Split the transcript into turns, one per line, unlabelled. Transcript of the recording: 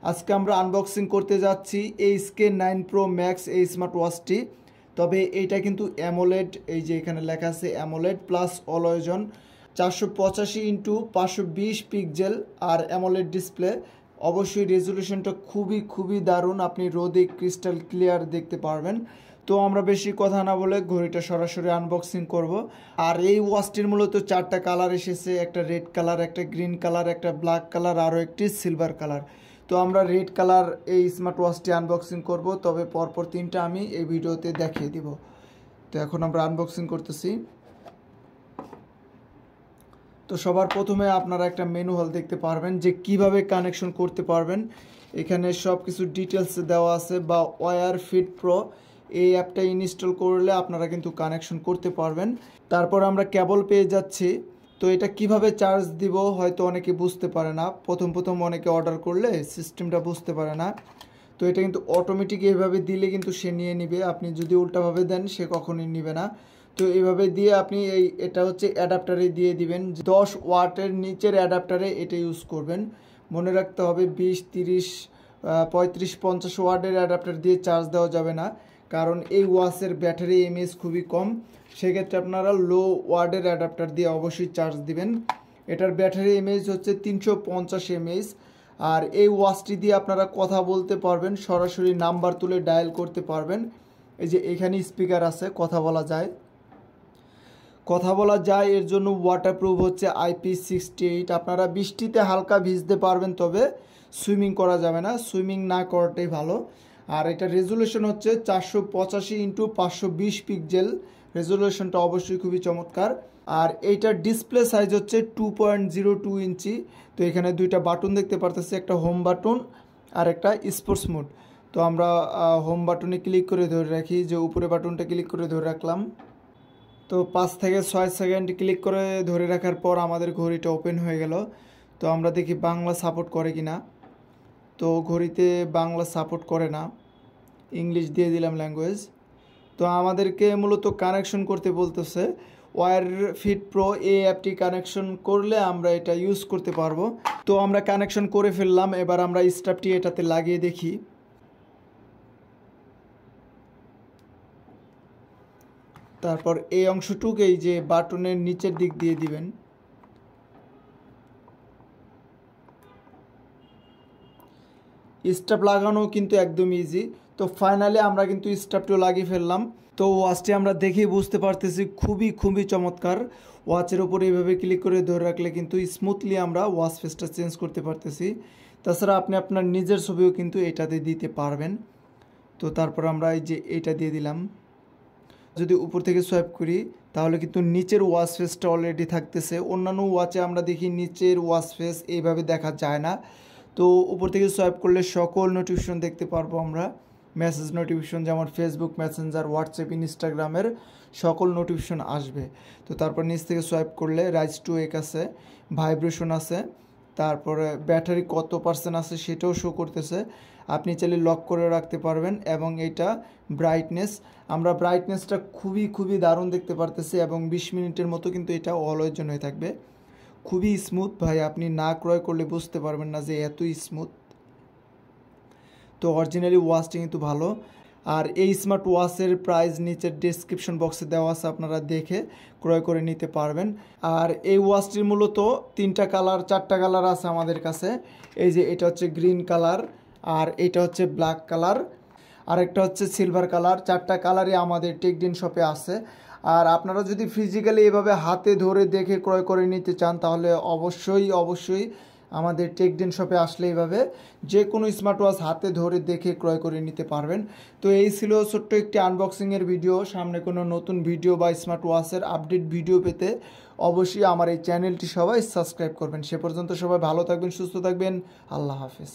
আজকে আমরা আনবক্সিং করতে যাচ্ছি HK9 Pro Max এই স্মার্ট ওয়াচটি। তবে এইটা কিন্তু অ্যামোলেড, এই যে এখানে লেখা আছে AMOLED plus always on 485x520 pixel আর অ্যামোলেড ডিসপ্লে। অবশ্যই রেজুলেশনটা খুবই দারুণ, আপনি রোদে ক্রিস্টাল ক্লিয়ার দেখতে পারবেন। তো আমরা বেশি কথা না বলে ঘড়িটা সরাসরি আনবক্সিং করব। আর এই ওয়াচটির মূলত 4টা কালার এসেছে, একটা রেড কালার, একটা গ্রিন কালার, একটা ব্ল্যাক কালার, আরও একটি সিলভার কালার। তো আমরা রেড কালার এই স্মার্ট ওয়াচটি আনবক্সিং করব, তবে পরপর 3টা আমি এই ভিডিওতে দেখিয়ে দিব। তো এখন আমরা আনবক্সিং করতেছি। তো সবার প্রথমে আপনারা একটা মেনু হল দেখতে পারবেন যে কিভাবে কানেকশন করতে পারবেন। এখানে সব কিছু ডিটেলস দেওয়া আছে। বা ওয়্যার ফিট প্রো এই অ্যাপটা ইনস্টল করলে আপনারা কিন্তু কানেকশন করতে পারবেন। তারপর আমরা কেবল পেয়ে যাচ্ছি। তো এটা কিভাবে চার্জ দিব হয়তো অনেকে বুঝতে পারে না, প্রথম অনেকে অর্ডার করলে সিস্টেমটা বুঝতে পারে না। তো এটা কিন্তু অটোমেটিক এইভাবে দিলে কিন্তু সে নিয়ে নিবে, আপনি যদি উল্টাভাবে দেন সে কখনোই নিবে না। তো এইভাবে দিয়ে আপনি এটা হচ্ছে অ্যাডাপ্টারে দিয়ে দিবেন। 10 ওয়াটের নিচের অ্যাডাপ্টারে এটা ইউজ করবেন। মনে রাখতে হবে 20, 30, 35, 50 ওয়াটের অ্যাডাপ্টার দিয়ে চার্জ দেওয়া যাবে না, কারণ এই ওয়াচের ব্যাটারি এমএএইচ খুবই কম। সেক্ষেত্রে আপনারা লো ওয়াটের অ্যাডাপ্টার দিয়ে অবশ্যই চার্জ দিবেন। এটার ব্যাটারি এমএএইচ হচ্ছে 350 এমএএইচ। আর এই ওয়াচটি দিয়ে আপনারা কথা বলতে পারবেন, সরাসরি নাম্বার তুলে ডায়াল করতে পারবেন। এই যে এখানে স্পিকার আছে, কথা বলা যায়। এর জন্য ওয়াটারপ্রুফ হচ্ছে IP68। আপনারা বৃষ্টিতে হালকা ভিজতে পারবেন, তবে সুইমিং করা যাবে না, সুইমিং না করাটাই ভালো। আর এটা রেজুলেশন হচ্ছে 485x520 পিক্সেল, রেজুলেশনটা অবশ্যই খুবই চমৎকার। আর এইটার ডিসপ্লে সাইজ হচ্ছে 2.02 ইঞ্চি। তো এখানে 2টা বাটন দেখতে পারতেছি, একটা হোম বাটন আর একটা স্পোর্টস মোড। তো আমরা হোম বাটনে ক্লিক করে ধরে রাখি, যে উপরে বাটনটা ক্লিক করে ধরে রাখলাম। তো 5 থেকে 6 সেকেন্ড ক্লিক করে ধরে রাখার পর আমাদের ঘড়িটা ওপেন হয়ে গেল। তো আমরা দেখি বাংলা সাপোর্ট করে কিনা। তো ঘড়িতে বাংলা সাপোর্ট করে না, ইংলিশ দিয়ে দিলাম ল্যাঙ্গুয়েজ। তো আমাদেরকে মূলত কানেকশন করতে বলতেছে। ওয়্যার ফিট প্রো এই অ্যাপটি কানেকশন করলে আমরা এটা ইউজ করতে পারবো। তো আমরা কানেকশন করে ফেললাম। এবার আমরা স্ট্র্যাপটি এটাতে লাগিয়ে দেখি। তারপর এই অংশটুক এই যে বাটনের নিচের দিক দিয়ে দিবেন। স্ট্র্যাপ লাগানো কিন্তু একদম ইজি। তো ফাইনালি আমরা কিন্তু স্ট্র্যাপটিও লাগিয়ে ফেললাম। তো ওয়াচটি আমরা দেখেই বুঝতে পারতেছি খুবই চমৎকার। ওয়াচের ওপরে এইভাবে ক্লিক করে ধরে রাখলে কিন্তু স্মুথলি আমরা ওয়াচ ফেসটা চেঞ্জ করতে পারতেছি। তাছাড়া আপনি আপনার নিজের ছবিও কিন্তু এটাতে দিতে পারবেন। তো তারপর আমরা এই যে এটা দিয়ে দিলাম। যদি উপর থেকে সোয়াইপ করি তাহলে কিন্তু নিচের ওয়াচ ফেসটা অলরেডি থাকতেছে। অন্যান্য ওয়াচে আমরা দেখি নিচের ওয়াচ ফেস এইভাবে দেখা যায় না। তো উপর থেকে সোয়াইপ করলে সকল নোটিফিকেশন দেখতে পারবো আমরা। মেসেজ নোটিফিকেশন যেমন ফেসবুক, মেসেঞ্জার, হোয়াটসঅ্যাপ, ইনস্টাগ্রামের সকল নোটিফিকেশন আসবে। তো তারপর নিচ থেকে সোয়াইপ করলে রাইজ টু এক আছে, ভাইব্রেশন আছে, তারপরে ব্যাটারি কত পার্সেন্ট আছে সেটাও শো করতেছে। আপনি চাইলে লক করে রাখতে পারবেন। এবং এটা ব্রাইটনেস, আমরা ব্রাইটনেসটা খুবই দারুণ দেখতে পারতেছি। এবং 20 মিনিটের মতো কিন্তু এটা অলওয়েজ জন্য হয়ে থাকবে। খুবই স্মুথ ভাই, আপনি না ক্রয় করলে বুঝতে পারবেন না যে এতই স্মুথ। তো অরিজিনালি ওয়াচটি কিন্তু ভালো। আর এই স্মার্ট ওয়াচের প্রাইস নিচের ডেসক্রিপশন বক্সে দেওয়া আছে, আপনারা দেখে ক্রয় করে নিতে পারবেন। আর এই ওয়াচটির মূলত 4টা কালার আছে আমাদের কাছে। এই যে এটা হচ্ছে গ্রিন কালার, আর এটা হচ্ছে ব্ল্যাক কালার, আর একটা হচ্ছে সিলভার কালার। 4টা কালারই আমাদের টেকডেন শপে আছে। আর আপনারা যদি ফিজিক্যালি এভাবে হাতে ধরে দেখে ক্রয় করে নিতে চান তাহলে অবশ্যই আমাদের টেকডেন শপে আসলে এইভাবে যে কোনো স্মার্ট ওয়াচ হাতে ধরে দেখে ক্রয় করে নিতে পারবেন। তো এই ছিল ছোট্ট একটি আনবক্সিংয়ের ভিডিও। সামনে কোনো নতুন ভিডিও বা স্মার্ট ওয়াচের আপডেট ভিডিও পেতে অবশ্যই আমার এই চ্যানেলটি সবাই সাবস্ক্রাইব করবেন। সে পর্যন্ত সবাই ভালো থাকবেন, সুস্থ থাকবেন। আল্লাহ হাফেজ।